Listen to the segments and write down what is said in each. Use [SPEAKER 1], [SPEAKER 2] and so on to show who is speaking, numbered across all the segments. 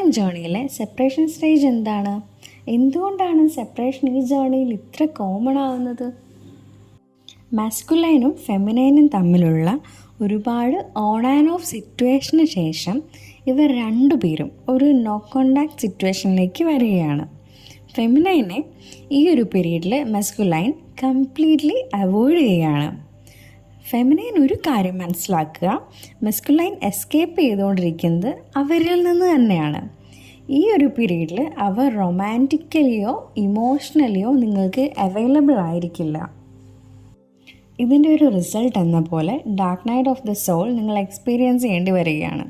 [SPEAKER 1] Masculine ജേർണിയിലെ separation stage എന്താണ്? എന്തുകൊണ്ടാണ് separation ഈ ജേർണിയിൽ ഇത്ര കോമൺ ആവുന്നത്? മാസ്കുലൈനും ഫെമിനൈനും തമ്മിലുള്ള ഒരുപാട് ഓൺ ആൻഡ് ഓഫ് സിറ്റുവേഷന് ശേഷം ഇവർ രണ്ടുപേരും ഒരു നോ കോണ്ടാക്ട് സിറ്റുവേഷനിലേക്ക് വരികയാണ്. ഫെമിനൈനെ ഈ ഒരു പീരീഡിൽ മാസ്കുലൈൻ കംപ്ലീറ്റ്ലി അവോയ്ഡ് ചെയ്യുകയാണ്. ഫെമിനൈൻ ഒരു കാര്യം മനസ്സിലാക്കുക, മാസ്കുലൈൻ എസ്കേപ്പ് ചെയ്തുകൊണ്ടിരിക്കുന്നത് അവരിൽ നിന്ന് തന്നെയാണ്. ഈ ഒരു പീരീഡിൽ അവർ റൊമാൻറ്റിക്കലിയോ ഇമോഷണലിയോ നിങ്ങൾക്ക് അവൈലബിൾ ആയിരിക്കില്ല. ഇതിൻ്റെ ഒരു റിസൾട്ട് എന്ന പോലെ dark night of the soul നിങ്ങൾ എക്സ്പീരിയൻസ് ചെയ്യേണ്ടി വരികയാണ്.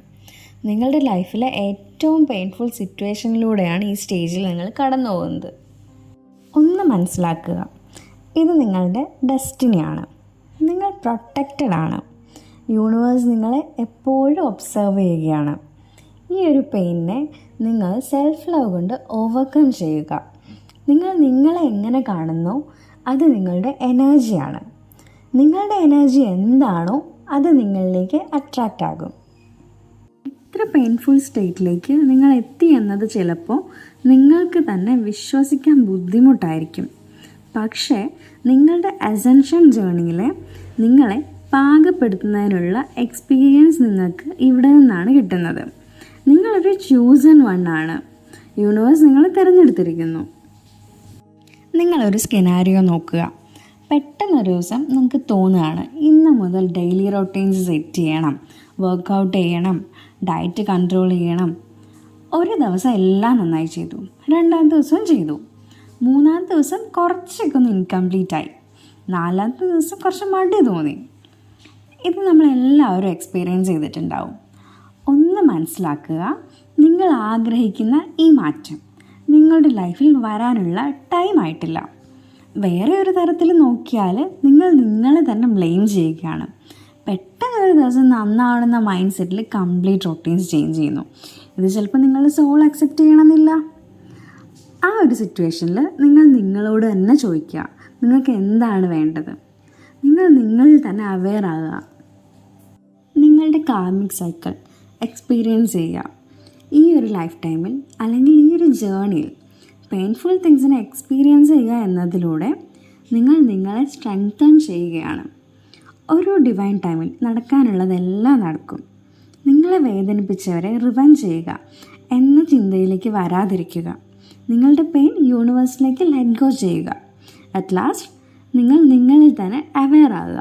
[SPEAKER 1] നിങ്ങളുടെ ലൈഫിലെ ഏറ്റവും പെയിൻഫുൾ സിറ്റുവേഷനിലൂടെയാണ് ഈ സ്റ്റേജിൽ നിങ്ങൾ കടന്നു പോകുന്നത്. ഒന്ന് മനസ്സിലാക്കുക, ഇത് നിങ്ങളുടെ ഡെസ്റ്റിനിയാണ്. നിങ്ങൾ പ്രൊട്ടക്റ്റഡ് ആണ്. യൂണിവേഴ്സ് നിങ്ങളെ എപ്പോഴും ഒബ്സർവ് ചെയ്യുകയാണ്. ഈ ഒരു പെയിനെ നിങ്ങൾ സെൽഫ് ലവ് കൊണ്ട് ഓവർകം ചെയ്യുക. നിങ്ങൾ നിങ്ങളെ എങ്ങനെ കാണുന്നു അത് നിങ്ങളുടെ എനർജിയാണ്. നിങ്ങളുടെ എനർജി എന്താണോ അത് നിങ്ങളിലേക്ക് അട്രാക്റ്റ് ആകും. ഇത്ര പെയിൻഫുൾ സ്റ്റേറ്റിലേക്ക് നിങ്ങൾ എത്തി എന്നത് ചിലപ്പോൾ നിങ്ങൾക്ക് തന്നെ വിശ്വസിക്കാൻ ബുദ്ധിമുട്ടായിരിക്കും. പക്ഷേ നിങ്ങളുടെ അസെൻഷൻ ജേർണിയിൽ നിങ്ങളെ പാകപ്പെടുത്തുന്നതിനുള്ള എക്സ്പീരിയൻസ് നിങ്ങൾക്ക് ഇവിടെ നിന്നാണ് കിട്ടുന്നത്. നിങ്ങളൊരു ചൂസൺ വൺ ആണ്. യൂണിവേഴ്സ് നിങ്ങളെ തിരഞ്ഞെടുത്തിരിക്കുന്നു. നിങ്ങളൊരു സ്കെനാരിയോ നോക്കുക. പെട്ടെന്നൊരു ദിവസം നിങ്ങൾക്ക് തോന്നുകയാണ് ഇന്ന് മുതൽ ഡെയിലി റൊട്ടീൻസ് സെറ്റ് ചെയ്യണം, വർക്കൗട്ട് ചെയ്യണം, ഡയറ്റ് കൺട്രോൾ ചെയ്യണം. ഒരു ദിവസം എല്ലാം നന്നായി ചെയ്തു, രണ്ടാമത്തെ ദിവസം ചെയ്തു, മൂന്നാമത്തെ ദിവസം കുറച്ചൊക്കെ ഒന്ന് ഇൻകംപ്ലീറ്റായി, നാലാമത്തെ ദിവസം കുറച്ച് മടി തോന്നി. ഇത് നമ്മളെല്ലാവരും എക്സ്പീരിയൻസ് ചെയ്തിട്ടുണ്ടാവും. ഒന്ന് മനസ്സിലാക്കുക, നിങ്ങൾ ആഗ്രഹിക്കുന്ന ഈ മാറ്റം നിങ്ങളുടെ ലൈഫിൽ വരാനുള്ള ടൈം ആയിട്ടില്ല. വേറെ ഒരു തരത്തിൽ നോക്കിയാൽ നിങ്ങൾ നിങ്ങളെ തന്നെ ബ്ലെയിം ചെയ്യുകയാണ്. പെട്ടെന്നൊരു ദിവസം നന്നാവണമെന്ന മൈൻഡ് സെറ്റിൽ കംപ്ലീറ്റ് റൊട്ടീൻസ് ചേഞ്ച് ചെയ്യുന്നു. ഇത് ചിലപ്പോൾ നിങ്ങളുടെ സോൾ അക്സെപ്റ്റ് ചെയ്യണമെന്നില്ല. ആ ഒരു സിറ്റുവേഷനിൽ നിങ്ങൾ നിങ്ങളോട് തന്നെ ചോദിക്കുക, നിങ്ങൾക്ക് എന്താണ് വേണ്ടത്? നിങ്ങൾ നിങ്ങളിൽ തന്നെ അവെയർ ആകുക. നിങ്ങളുടെ കാർമിക് സൈക്കിൾ എക്സ്പീരിയൻസ് ചെയ്യുക. ഈ ഒരു ലൈഫ് ടൈമിൽ അല്ലെങ്കിൽ ഈ ഒരു ജേർണിയിൽ പെയിൻഫുൾ തിങ്സിനെ എക്സ്പീരിയൻസ് ചെയ്യുക എന്നതിലൂടെ നിങ്ങൾ നിങ്ങളെ സ്ട്രെങ്തൻ ചെയ്യുകയാണ്. ഒരു ഡിവൈൻ ടൈമിൽ നടക്കാനുള്ളതെല്ലാം നടക്കും. നിങ്ങളെ വേദനിപ്പിച്ചവരെ റിവെഞ്ച് ചെയ്യുക എന്ന ചിന്തയിലേക്ക് വരാതിരിക്കുക. നിങ്ങളുടെ പെയിൻ യൂണിവേഴ്സിലേക്ക് ലെറ്റ് ഗോ ചെയ്യുക. അറ്റ് ലാസ്റ്റ് നിങ്ങൾ നിങ്ങളിൽ തന്നെ അവെയർ ആകുക.